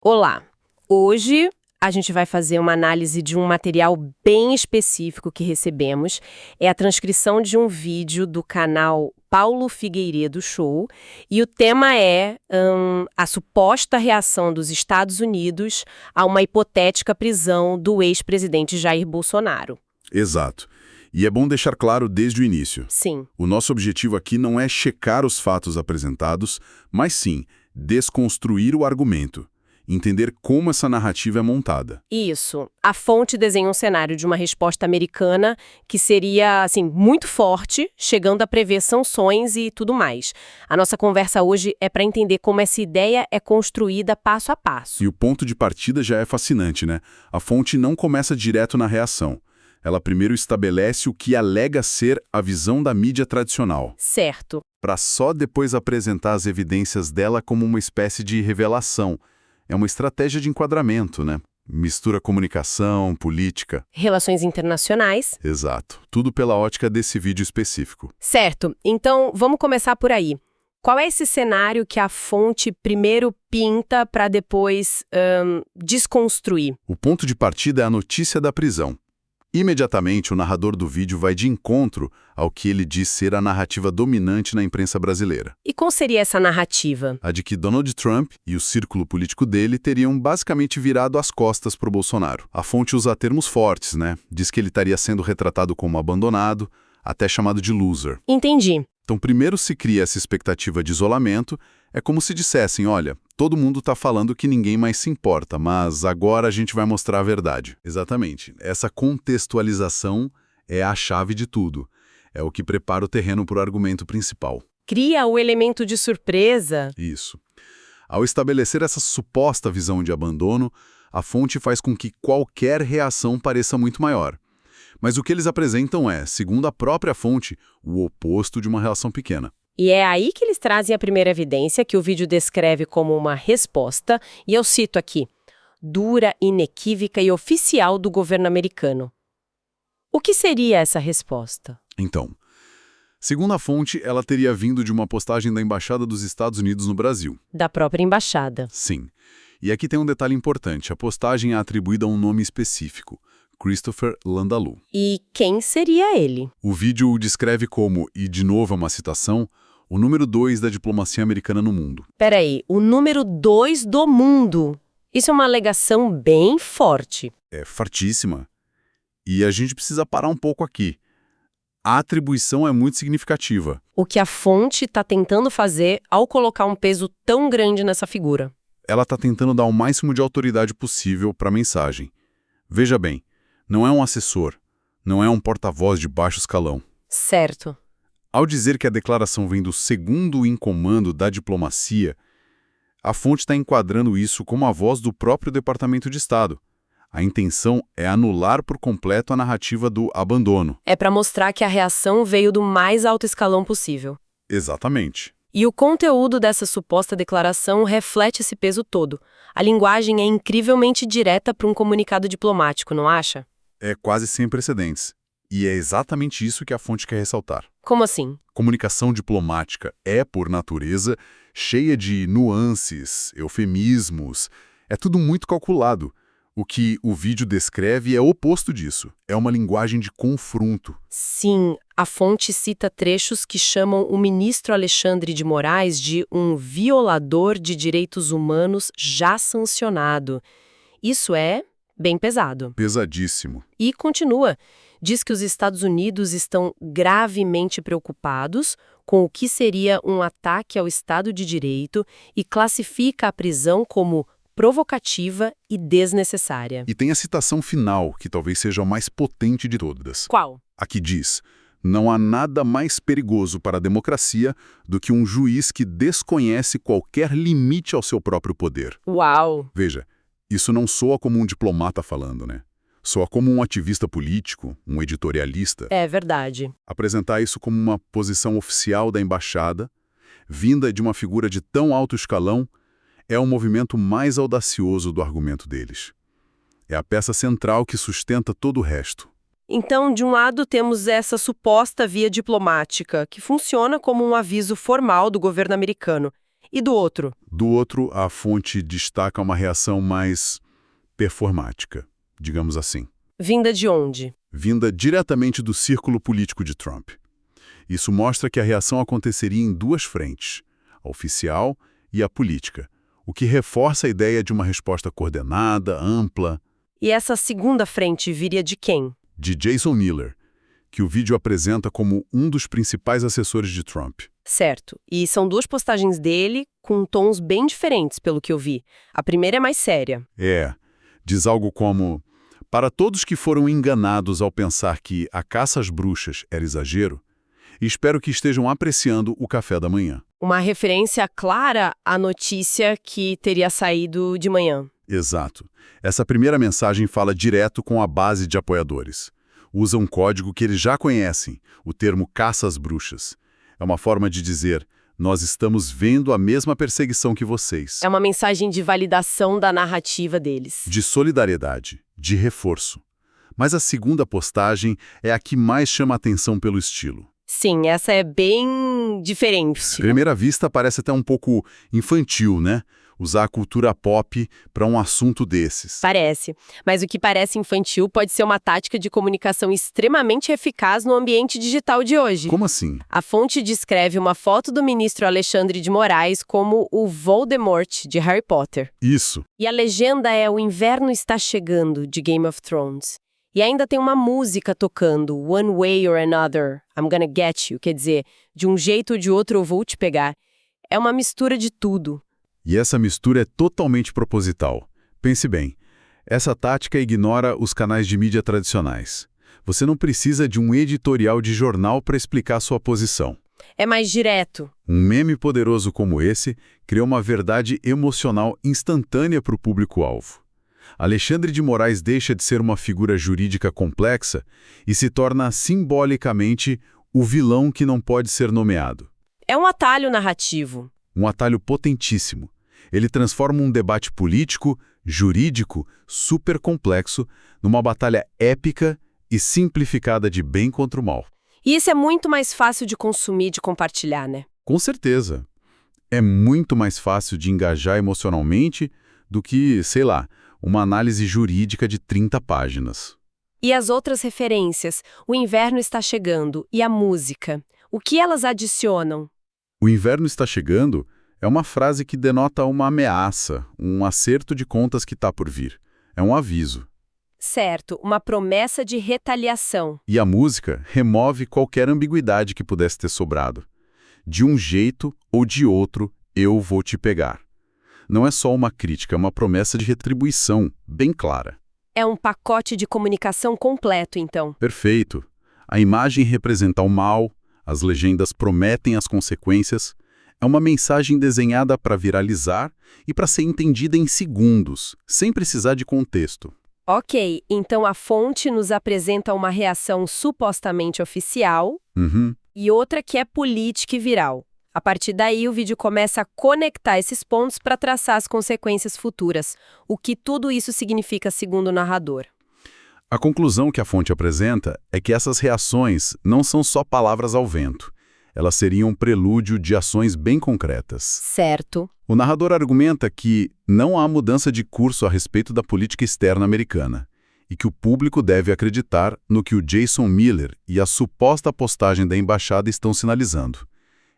Olá! Hoje a gente vai fazer uma análise de um material bem específico que recebemos. É a transcrição de um vídeo do canal Paulo Figueiredo Show e o tema é a suposta reação dos Estados Unidos a uma hipotética prisão do ex-presidente Jair Bolsonaro. Exato. E é bom deixar claro desde o início. Sim. O nosso objetivo aqui não é checar os fatos apresentados, mas sim desconstruir o argumento, entender como essa narrativa é montada. Isso. A fonte desenha um cenário de uma resposta americana que seria, assim, muito forte, chegando a prever sanções e tudo mais. A nossa conversa hoje é para entender como essa ideia é construída passo a passo. E o ponto de partida já é fascinante, né? A fonte não começa direto na reação. Ela primeiro estabelece o que alega ser a visão da mídia tradicional. Certo. Para só depois apresentar as evidências dela como uma espécie de revelação. É uma estratégia de enquadramento, né? Mistura comunicação, política. Relações internacionais. Exato. Tudo pela ótica desse vídeo específico. Certo. Então, vamos começar por aí. Qual é esse cenário que a fonte primeiro pinta para depois desconstruir? O ponto de partida é a notícia da prisão. Imediatamente, o narrador do vídeo vai de encontro ao que ele diz ser a narrativa dominante na imprensa brasileira. E qual seria essa narrativa? A de que Donald Trump e o círculo político dele teriam basicamente virado as costas para o Bolsonaro. A fonte usa termos fortes, né? Diz que ele estaria sendo retratado como abandonado, até chamado de loser. Entendi. Então, primeiro se cria essa expectativa de isolamento. É como se dissessem, olha, todo mundo está falando que ninguém mais se importa, mas agora a gente vai mostrar a verdade. Exatamente. Essa contextualização é a chave de tudo. É o que prepara o terreno para o argumento principal. Cria o elemento de surpresa. Isso. Ao estabelecer essa suposta visão de abandono, a fonte faz com que qualquer reação pareça muito maior. Mas o que eles apresentam é, segundo a própria fonte, o oposto de uma reação pequena. E é aí que eles trazem a primeira evidência, que o vídeo descreve como uma resposta, e eu cito aqui, dura, inequívoca e oficial do governo americano. O que seria essa resposta? Então, segundo a fonte, ela teria vindo de uma postagem da Embaixada dos Estados Unidos no Brasil. Da própria embaixada. Sim. E aqui tem um detalhe importante, a postagem é atribuída a um nome específico, Christopher Landau. E quem seria ele? O vídeo o descreve como, e de novo é uma citação, o número 2 da diplomacia americana no mundo. Peraí, o número 2 do mundo. Isso é uma alegação bem forte. É fortíssima. E a gente precisa parar um pouco aqui. A atribuição é muito significativa. O que a fonte está tentando fazer ao colocar um peso tão grande nessa figura? Ela está tentando dar o máximo de autoridade possível para a mensagem. Veja bem, não é um assessor, não é um porta-voz de baixo escalão. Certo. Ao dizer que a declaração vem do segundo em comando da diplomacia, a fonte está enquadrando isso como a voz do próprio Departamento de Estado. A intenção é anular por completo a narrativa do abandono. É para mostrar que a reação veio do mais alto escalão possível. Exatamente. E o conteúdo dessa suposta declaração reflete esse peso todo. A linguagem é incrivelmente direta para um comunicado diplomático, não acha? É quase sem precedentes. E é exatamente isso que a fonte quer ressaltar. Como assim? Comunicação diplomática é, por natureza, cheia de nuances, eufemismos. É tudo muito calculado. O que o vídeo descreve é o oposto disso. É uma linguagem de confronto. Sim, a fonte cita trechos que chamam o ministro Alexandre de Moraes de um violador de direitos humanos já sancionado. Isso é bem pesado. Pesadíssimo. E continua. Diz que os Estados Unidos estão gravemente preocupados com o que seria um ataque ao Estado de Direito e classifica a prisão como provocativa e desnecessária. E tem a citação final, que talvez seja a mais potente de todas. Qual? A que diz: não há nada mais perigoso para a democracia do que um juiz que desconhece qualquer limite ao seu próprio poder. Uau! Veja, isso não soa como um diplomata falando, né? Soa como um ativista político, um editorialista. É verdade. Apresentar isso como uma posição oficial da embaixada, vinda de uma figura de tão alto escalão, é o movimento mais audacioso do argumento deles. É a peça central que sustenta todo o resto. Então, de um lado, temos essa suposta via diplomática, que funciona como um aviso formal do governo americano. E do outro? Do outro, a fonte destaca uma reação mais performática, digamos assim. Vinda de onde? Vinda diretamente do círculo político de Trump. Isso mostra que a reação aconteceria em duas frentes, a oficial e a política, o que reforça a ideia de uma resposta coordenada, ampla. E essa segunda frente viria de quem? De Jason Miller, que o vídeo apresenta como um dos principais assessores de Trump. Certo. E são duas postagens dele com tons bem diferentes, pelo que eu vi. A primeira é mais séria. Diz algo como: para todos que foram enganados ao pensar que a caça às bruxas era exagero, espero que estejam apreciando o café da manhã. Uma referência clara à notícia que teria saído de manhã. Exato. Essa primeira mensagem fala direto com a base de apoiadores. Usa um código que eles já conhecem, o termo caça às bruxas. É uma forma de dizer: nós estamos vendo a mesma perseguição que vocês. É uma mensagem de validação da narrativa deles. De solidariedade, de reforço. Mas a segunda postagem é a que mais chama a atenção pelo estilo. Sim, essa é bem diferente. À primeira vista parece até um pouco infantil, né? Usar a cultura pop para um assunto desses. Parece. Mas o que parece infantil pode ser uma tática de comunicação extremamente eficaz no ambiente digital de hoje. Como assim? A fonte descreve uma foto do ministro Alexandre de Moraes como o Voldemort de Harry Potter. Isso. E a legenda é "O inverno está chegando", de Game of Thrones. E ainda tem uma música tocando, "One way or another, I'm gonna get you", quer dizer, de um jeito ou de outro eu vou te pegar. É uma mistura de tudo. E essa mistura é totalmente proposital. Pense bem, essa tática ignora os canais de mídia tradicionais. Você não precisa de um editorial de jornal para explicar sua posição. É mais direto. Um meme poderoso como esse criou uma verdade emocional instantânea para o público-alvo. Alexandre de Moraes deixa de ser uma figura jurídica complexa e se torna simbolicamente o vilão que não pode ser nomeado. É um atalho narrativo. Um atalho potentíssimo. Ele transforma um debate político, jurídico, super complexo, numa batalha épica e simplificada de bem contra o mal. E isso é muito mais fácil de consumir, de compartilhar, né? Com certeza. É muito mais fácil de engajar emocionalmente do que, sei lá, uma análise jurídica de 30 páginas. E as outras referências? O inverno está chegando e a música. O que elas adicionam? O inverno está chegando é uma frase que denota uma ameaça, um acerto de contas que está por vir. É um aviso. Certo, uma promessa de retaliação. E a música remove qualquer ambiguidade que pudesse ter sobrado. De um jeito ou de outro, eu vou te pegar. Não é só uma crítica, é uma promessa de retribuição, bem clara. É um pacote de comunicação completo, então. Perfeito. A imagem representa o mal, as legendas prometem as consequências. É uma mensagem desenhada para viralizar e para ser entendida em segundos, sem precisar de contexto. Ok, então a fonte nos apresenta uma reação supostamente oficial e outra que é política e viral. A partir daí, o vídeo começa a conectar esses pontos para traçar as consequências futuras, o que tudo isso significa segundo o narrador. A conclusão que a fonte apresenta é que essas reações não são só palavras ao vento. Elas seriam um prelúdio de ações bem concretas. Certo. O narrador argumenta que não há mudança de curso a respeito da política externa americana e que o público deve acreditar no que o Jason Miller e a suposta postagem da embaixada estão sinalizando.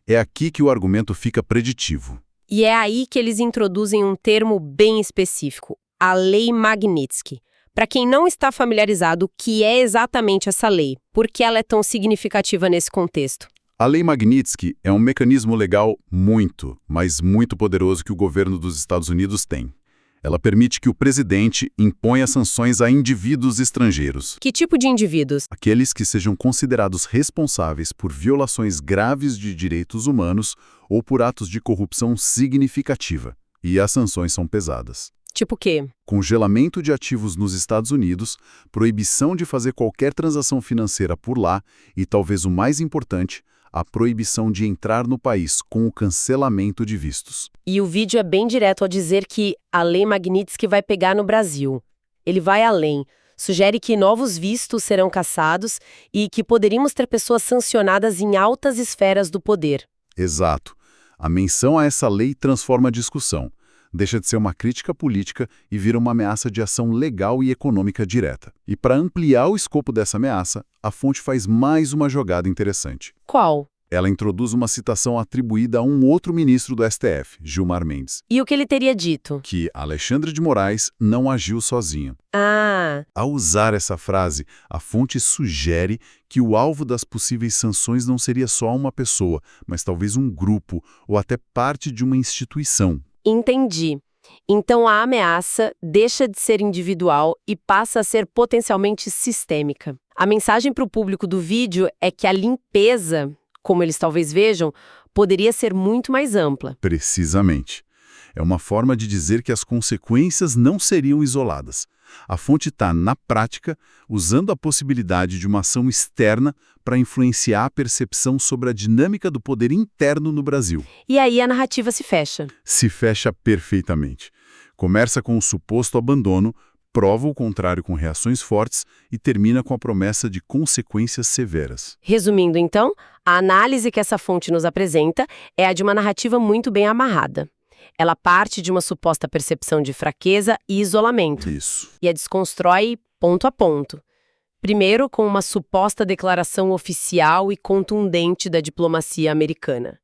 É aqui que o argumento fica preditivo. E é aí que eles introduzem um termo bem específico, a Lei Magnitsky. Para quem não está familiarizado, o que é exatamente essa lei? Por que ela é tão significativa nesse contexto? A Lei Magnitsky é um mecanismo legal muito, mas muito poderoso que o governo dos Estados Unidos tem. Ela permite que o presidente imponha sanções a indivíduos estrangeiros. Que tipo de indivíduos? Aqueles que sejam considerados responsáveis por violações graves de direitos humanos ou por atos de corrupção significativa. E as sanções são pesadas. Tipo o quê? Congelamento de ativos nos Estados Unidos, proibição de fazer qualquer transação financeira por lá e, talvez o mais importante, a proibição de entrar no país com o cancelamento de vistos. E o vídeo é bem direto ao dizer que a Lei Magnitsky vai pegar no Brasil. Ele vai além. Sugere que novos vistos serão cassados e que poderíamos ter pessoas sancionadas em altas esferas do poder. Exato. A menção a essa lei transforma a discussão. Deixa de ser uma crítica política e vira uma ameaça de ação legal e econômica direta. E para ampliar o escopo dessa ameaça, a fonte faz mais uma jogada interessante. Qual? Ela introduz uma citação atribuída a um outro ministro do STF, Gilmar Mendes, E o que ele teria dito? que Alexandre de Moraes não agiu sozinho. Ah, Ao usar essa frase, a fonte sugere que o alvo das possíveis sanções não seria só uma pessoa, mas talvez um grupo ou até parte de uma instituição. entendi. Então a ameaça deixa de ser individual e passa a ser potencialmente sistêmica. A mensagem para o público do vídeo é que a limpeza, como eles talvez vejam, poderia ser muito mais ampla. Precisamente. É uma forma de dizer que as consequências não seriam isoladas. A fonte está, na prática, usando a possibilidade de uma ação externa para influenciar a percepção sobre a dinâmica do poder interno no Brasil. E aí a narrativa se fecha. Se fecha perfeitamente. Começa com o suposto abandono, prova o contrário com reações fortes e termina com a promessa de consequências severas. Resumindo, então, a análise que essa fonte nos apresenta é a de uma narrativa muito bem amarrada. Ela parte de uma suposta percepção de fraqueza e isolamento Isso. e a desconstrói ponto a ponto. Primeiro, com uma suposta declaração oficial e contundente da diplomacia americana.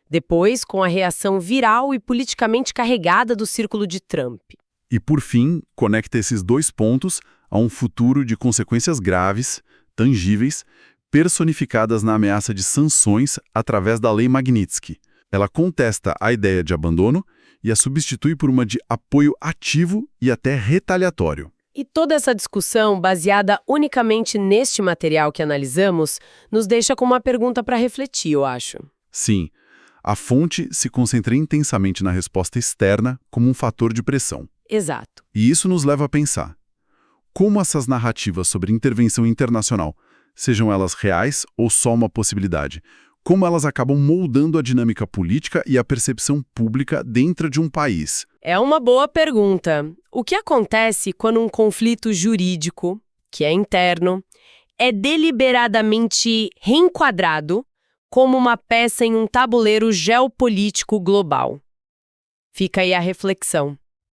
Depois, com a reação viral e politicamente carregada do círculo de Trump. E, por fim, conecta esses dois pontos a um futuro de consequências graves, tangíveis, personificadas na ameaça de sanções através da Lei Magnitsky. Ela contesta a ideia de abandono e a substitui por uma de apoio ativo e até retaliatório. E toda essa discussão, baseada unicamente neste material que analisamos, nos deixa com uma pergunta para refletir, eu acho. Sim, a fonte se concentra intensamente na resposta externa como um fator de pressão. Exato. E isso nos leva a pensar: como essas narrativas sobre intervenção internacional, sejam elas reais ou só uma possibilidade, como elas acabam moldando a dinâmica política e a percepção pública dentro de um país? É uma boa pergunta. O que acontece quando um conflito jurídico, que é interno, é deliberadamente reenquadrado como uma peça em um tabuleiro geopolítico global? Fica aí a reflexão.